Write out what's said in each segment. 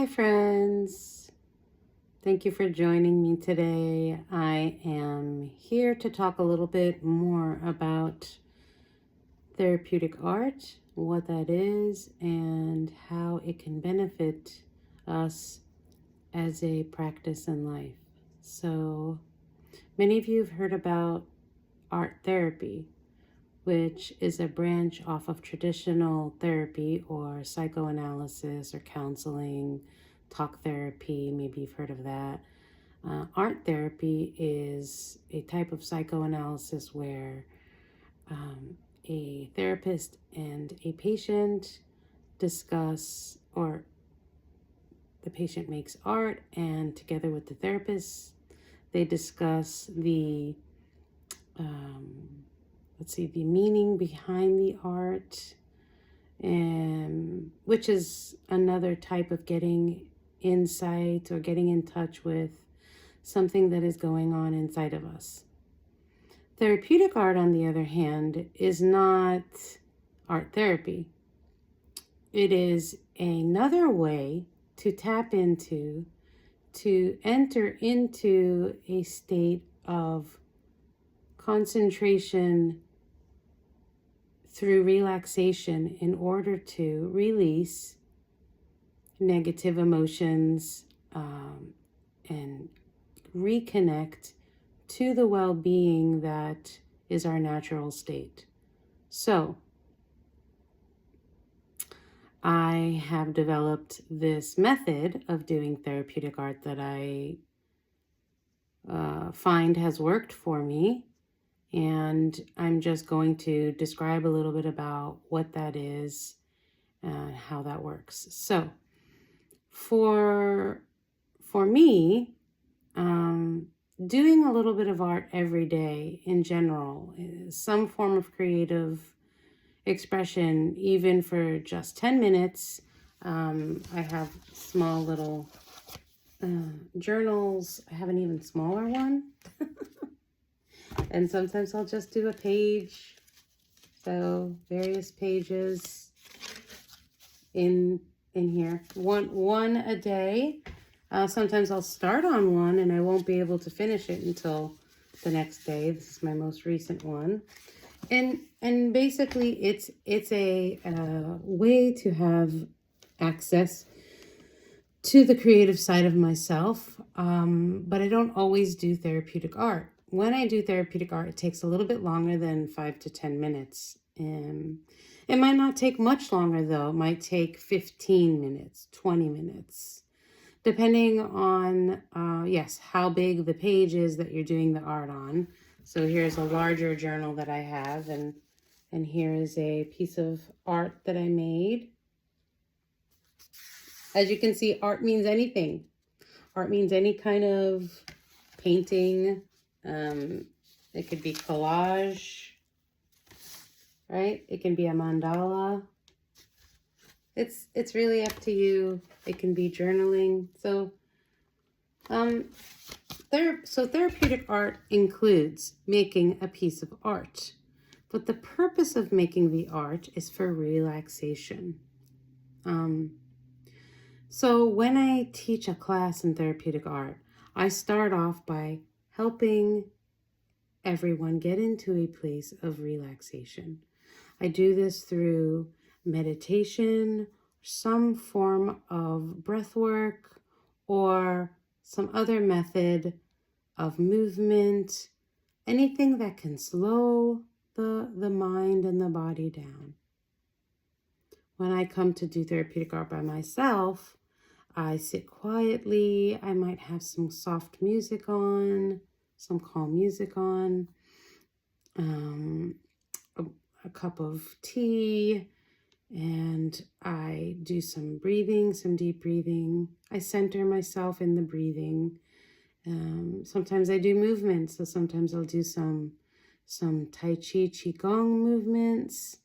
Hi, friends. Thank you for joining me today. I am here to talk a little bit more about therapeutic art, what that is, and how it can benefit us as a practice in life. So, many of you have heard about art therapy, which is a branch off of traditional therapy or psychoanalysis or counseling, talk therapy. Maybe you've heard of that. Art therapy is a type of psychoanalysis where a therapist and a patient discuss, or the patient makes art, and together with the therapist, they discuss the the meaning behind the art, and which is another type of getting insight or getting in touch with something that is going on inside of us. Therapeutic art, on the other hand, is not art therapy. It is another way to tap into, to enter into a state of concentration through relaxation in order to release negative emotions and reconnect to the well-being that is our natural state. So, I have developed this method of doing therapeutic art that I find has worked for me. And I'm just going to describe a little bit about what that is and how that works. So, for me, doing a little bit of art every day in general, some form of creative expression, even for just 10 minutes. I have small little journals. I have an even smaller one. And sometimes I'll just do a page. So various pages in here. One a day. Sometimes I'll start on one and I won't be able to finish it until the next day. This is my most recent one. And basically it's a way to have access to the creative side of myself. But I don't always do therapeutic art. When I do therapeutic art, it takes a little bit longer than 5 to 10 minutes. It might not take much longer, though. It might take 15 minutes, 20 minutes, depending on, how big the page is that you're doing the art on. So here's a larger journal that I have, and here is a piece of art that I made. As you can see, art means anything. Art means any kind of painting. It could be collage, right? It can be a mandala. It's really up to you. It can be journaling. So, therapeutic art includes making a piece of art, but the purpose of making the art is for relaxation. So when I teach a class in therapeutic art, I start off by helping everyone get into a place of relaxation. I do this through meditation, some form of breath work, or some other method of movement, anything that can slow the mind and the body down. When I come to do therapeutic art by myself, I sit quietly. I might have some soft music on, some calm music on, a cup of tea, and I do some breathing, some deep breathing. I center myself in the breathing. Sometimes I do movements, so sometimes I'll do some Tai Chi, Qigong movements.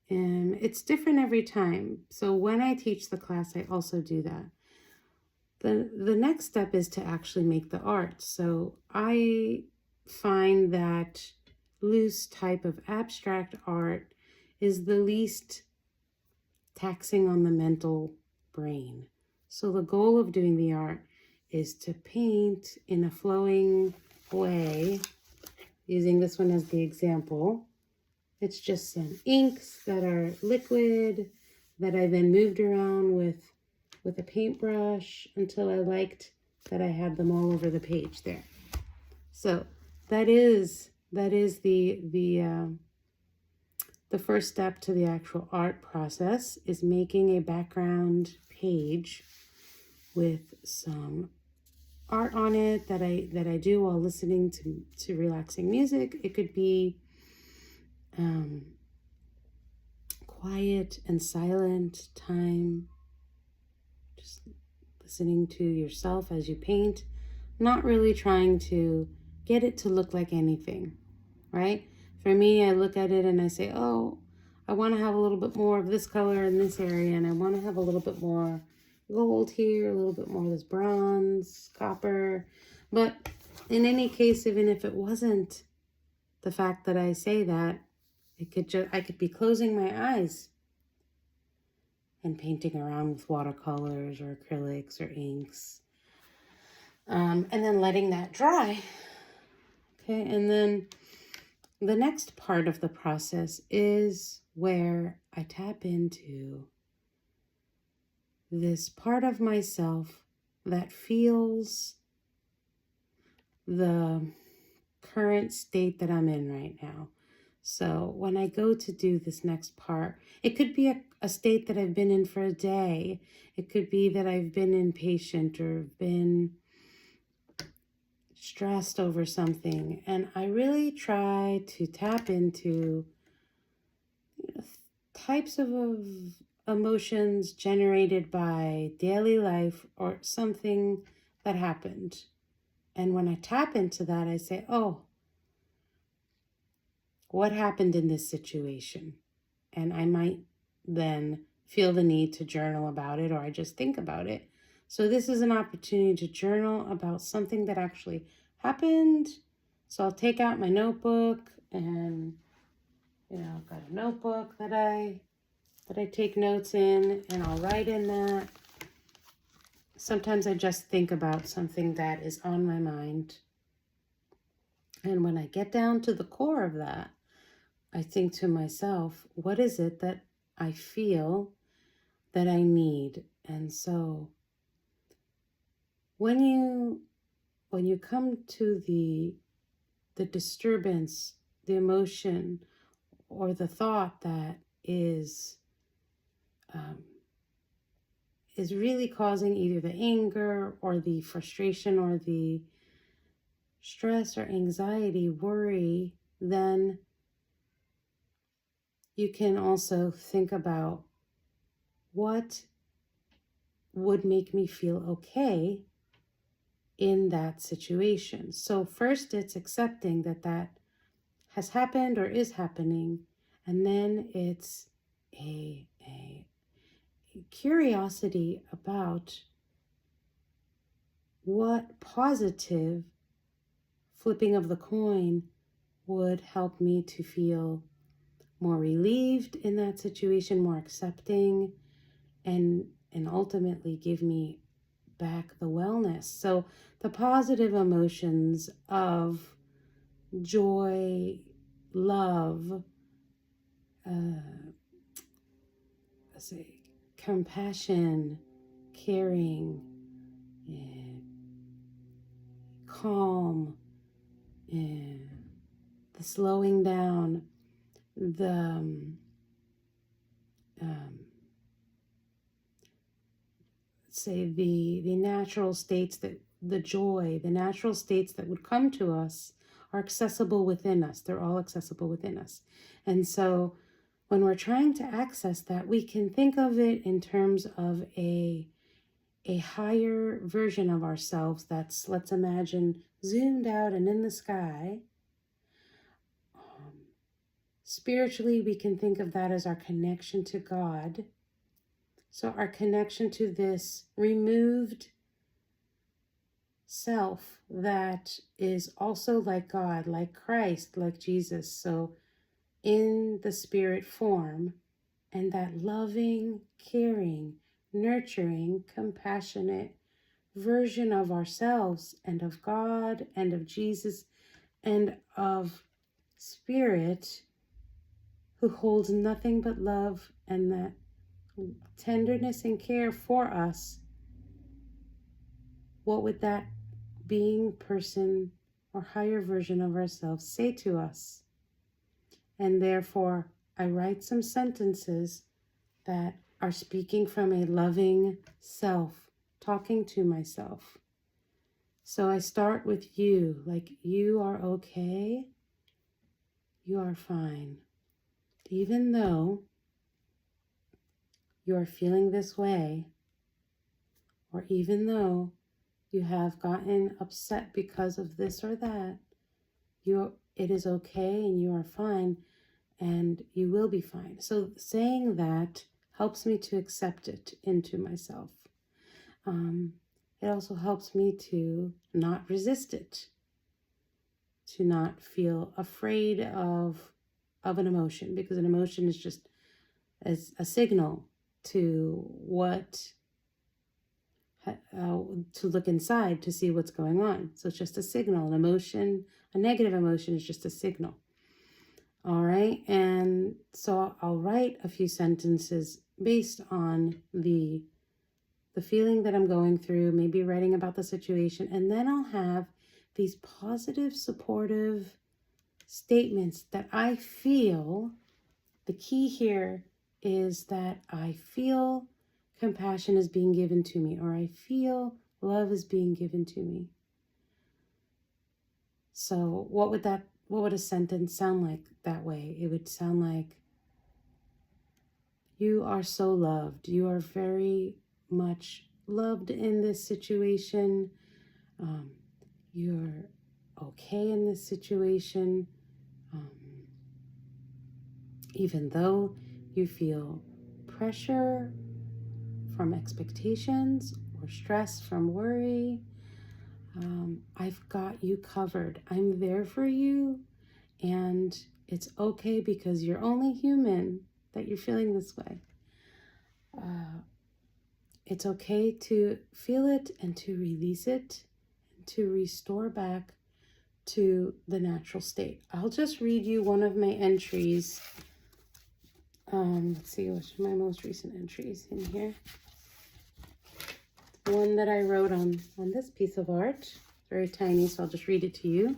It's different every time. So when I teach the class, I also do that. The next step is to actually make the art. So I find that loose type of abstract art is the least taxing on the mental brain. So the goal of doing the art is to paint in a flowing way, using this one as the example. It's just some inks that are liquid that I then moved around with a paintbrush until I liked that I had them all over the page there. So that is the first step to the actual art process, is making a background page with some art on it that I do while listening to relaxing music. It could be quiet and silent time, just listening to yourself as you paint, not really trying to get it to look like anything, right? For me, I look at it and I say, oh, I want to have a little bit more of this color in this area, and I want to have a little bit more gold here, a little bit more of this bronze, copper. But in any case, even if it wasn't the fact that I say that, I could be closing my eyes and painting around with watercolors or acrylics or inks, and then letting that dry. Okay, and then the next part of the process is where I tap into this part of myself that feels the current state that I'm in right now. So when I go to do this next part, it could be a state that I've been in for a day. It could be that I've been impatient or been stressed over something. And I really try to tap into types of emotions generated by daily life or something that happened. And when I tap into that, I say, oh, what happened in this situation? And I might then feel the need to journal about it, or I just think about it. So this is an opportunity to journal about something that actually happened. So I'll take out my notebook, and I've got a notebook that I take notes in, and I'll write in that. Sometimes I just think about something that is on my mind. And when I get down to the core of that, I think to myself, what is it that I feel that I need? And so when you come to the disturbance, the emotion, or the thought that is really causing either the anger or the frustration or the stress or anxiety, worry, then you can also think about what would make me feel okay in that situation. So first it's accepting that has happened or is happening, and then it's a curiosity about what positive flipping of the coin would help me to feel more relieved in that situation, more accepting, and ultimately give me back the wellness. So the positive emotions of joy, love, let's say compassion, caring, calm, the slowing down, the say the natural states, that the joy, the natural states that would come to us are accessible within us. They're all accessible within us. And so when we're trying to access that, we can think of it in terms of a higher version of ourselves that's, let's imagine, zoomed out and in the sky. Spiritually, we can think of that as our connection to God. So our connection to this removed self that is also like God, like Christ, like Jesus. So in the spirit form, and that loving, caring, nurturing, compassionate version of ourselves and of God and of Jesus and of Spirit, who holds nothing but love and that tenderness and care for us, what would that being, person, or higher version of ourselves say to us? And therefore, I write some sentences that are speaking from a loving self, talking to myself. So I start with you, like, you are okay, you are fine. Even though you are feeling this way, or even though you have gotten upset because of this or that, it is okay and you are fine and you will be fine. So saying that helps me to accept it into myself. It also helps me to not resist it, to not feel afraid of an emotion, because an emotion is just as a signal to to look inside to see what's going on. So it's just a signal. An emotion, a negative emotion, is just a signal. All right, and so I'll write a few sentences based on the feeling that I'm going through, maybe writing about the situation, and then I'll have these positive, supportive statements that I feel. The key here is that I feel compassion is being given to me, or I feel love is being given to me. So what would a sentence sound like that way? It would sound like, you are so loved. You are very much loved in this situation. You're okay in this situation. Even though you feel pressure from expectations or stress from worry, I've got you covered. I'm there for you, and it's okay because you're only human that you're feeling this way. It's okay to feel it and to release it and to restore back to the natural state. I'll just read you one of my entries. Let's see, what's my most recent entries in here? One that I wrote on this piece of art, very tiny, so I'll just read it to you,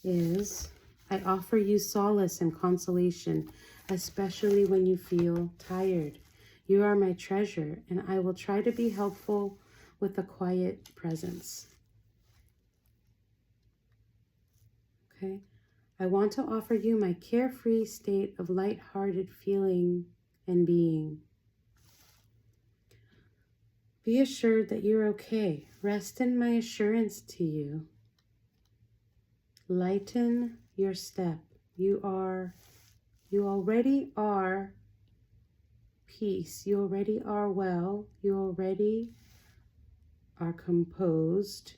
is, I offer you solace and consolation, especially when you feel tired. You are my treasure, and I will try to be helpful with a quiet presence. Okay? I want to offer you my carefree state of light-hearted feeling and being. Be assured that you're okay. Rest in my assurance to you. Lighten your step. You already are peace. You already are well. You already are composed.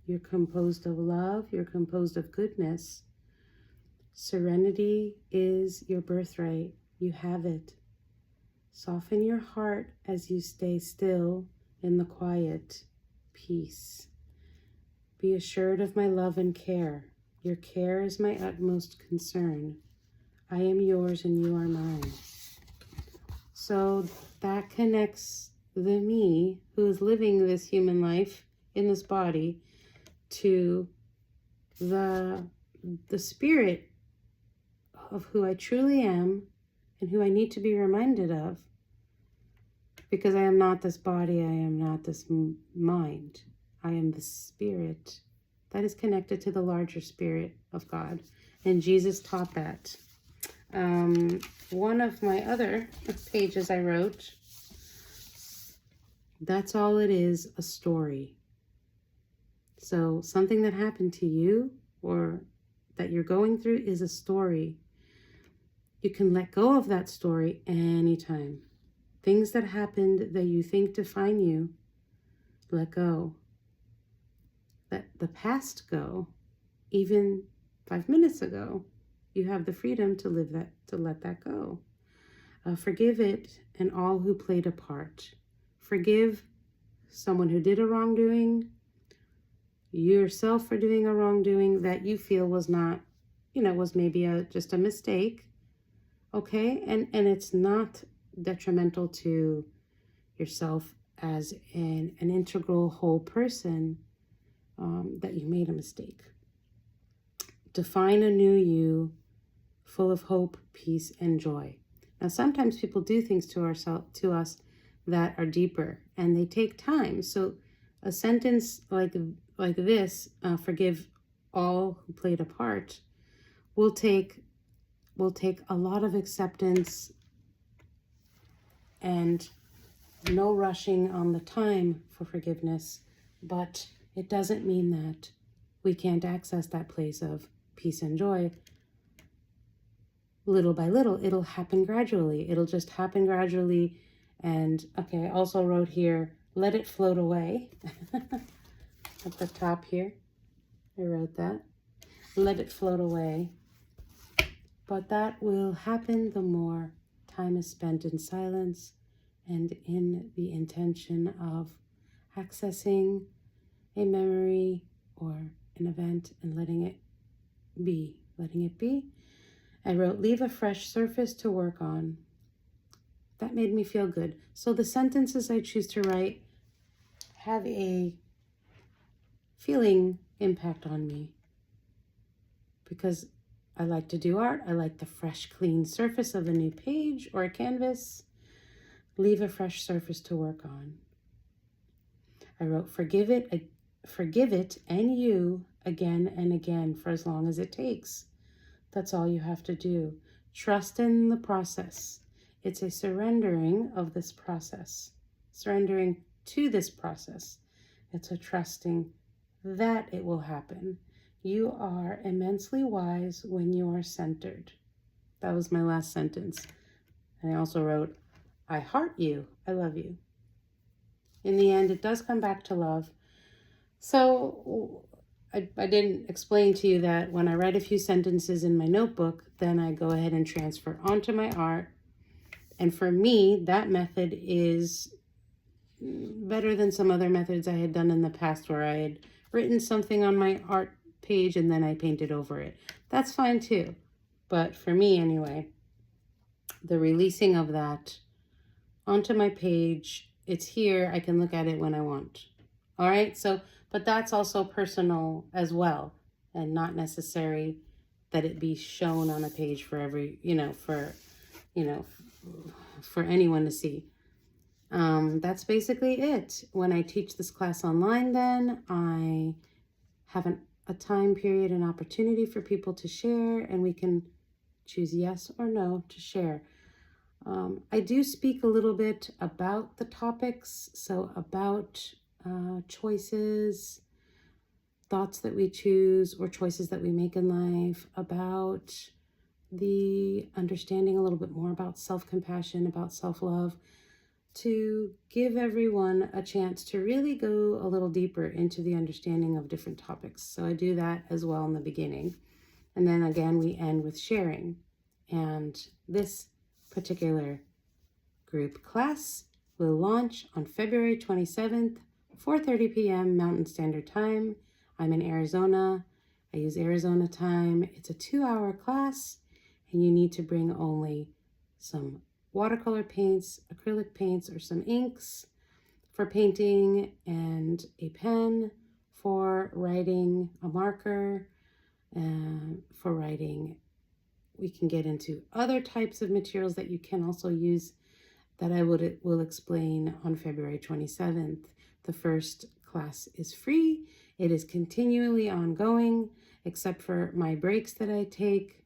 You're composed of love. You're composed of goodness. Serenity is your birthright. You have it. Soften your heart as you stay still in the quiet peace. Be assured of my love and care. Your care is my utmost concern. I am yours and you are mine. So that connects the me who is living this human life in this body to the spirit of who I truly am and who I need to be reminded of, because I am not this body, I am not this mind. I am the spirit that is connected to the larger spirit of God. And Jesus taught that. One of my other pages I wrote, that's all it is, a story. So something that happened to you or that you're going through is a story. You can let go of that story anytime. Things that happened that you think define you, let go. Let the past go. Even 5 minutes ago, you have the freedom to let that go. Forgive it and all who played a part. Forgive someone who did a wrongdoing, yourself for doing a wrongdoing that you feel was not, was maybe just a mistake. Okay, and it's not detrimental to yourself as an integral whole person that you made a mistake. Define a new you, full of hope, peace, and joy. Now, sometimes people do things to us that are deeper, and they take time. So, a sentence like this, "Forgive all who played a part," will take a lot of acceptance and no rushing on the time for forgiveness, but it doesn't mean that we can't access that place of peace and joy little by little. It'll happen gradually. It'll just happen gradually. And okay, I also wrote here, let it float away. At the top here, I wrote that. Let it float away. But that will happen the more time is spent in silence and in the intention of accessing a memory or an event and letting it be. I wrote, leave a fresh surface to work on. That made me feel good. So the sentences I choose to write have a feeling impact on me because I like to do art. I like the fresh, clean surface of a new page or a canvas. Leave a fresh surface to work on. I wrote, forgive it and you again and again for as long as it takes. That's all you have to do. Trust in the process. It's a surrendering of this process, surrendering to this process. It's a trusting that it will happen. You are immensely wise when you are centered. That was my last sentence. And I also wrote, I heart you. I love you. In the end, it does come back to love. So I didn't explain to you that when I write a few sentences in my notebook, then I go ahead and transfer onto my art. And for me, that method is better than some other methods I had done in the past where I had written something on my art page and then I painted over it. That's fine too. But for me anyway, the releasing of that onto my page, it's here. I can look at it when I want. All right. So, but that's also personal as well and not necessary that it be shown on a page for every, for anyone to see. That's basically it. When I teach this class online, then I have a time period, an opportunity for people to share, and we can choose yes or no to share. I do speak a little bit about the topics, so about choices, thoughts that we choose, or choices that we make in life, about the understanding a little bit more about self-compassion, about self-love, to give everyone a chance to really go a little deeper into the understanding of different topics. So I do that as well in the beginning. And then again, we end with sharing. And this particular group class will launch on February 27th, 4:30 p.m. Mountain Standard Time. I'm in Arizona. I use Arizona time. It's a 2-hour class, and you need to bring only some watercolor paints, acrylic paints, or some inks for painting, and a pen for writing, a marker for writing. We can get into other types of materials that you can also use that I will explain on February 27th. The first class is free. It is continually ongoing, except for my breaks that I take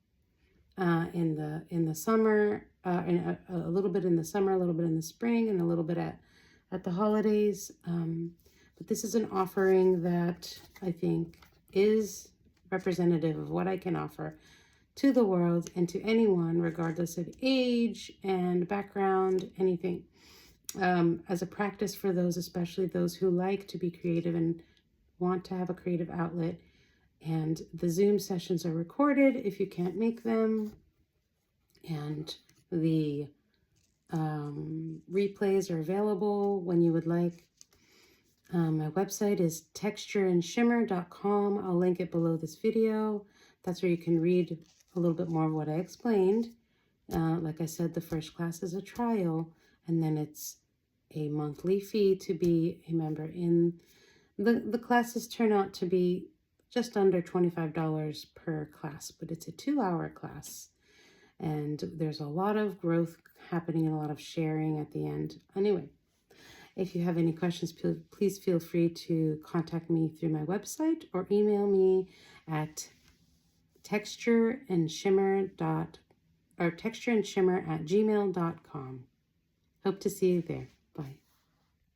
in the summer, and a little bit in the summer, a little bit in the spring, and a little bit at the holidays. But this is an offering that I think is representative of what I can offer to the world and to anyone, regardless of age and background, anything. As a practice for those, especially those who like to be creative and want to have a creative outlet. And the Zoom sessions are recorded if you can't make them. And the Replays are available when you would like. My website is textureandshimmer.com. I'll link it below this video. That's where you can read a little bit more of what I explained. Like I said, the first class is a trial, and then it's a monthly fee to be a member. In the classes turn out to be just under $25 per class, but it's a 2-hour class, and there's a lot of growth happening and a lot of sharing at the end. Anyway, if you have any questions, please feel free to contact me through my website or email me at textureandshimmer@gmail.com. Hope to see you there.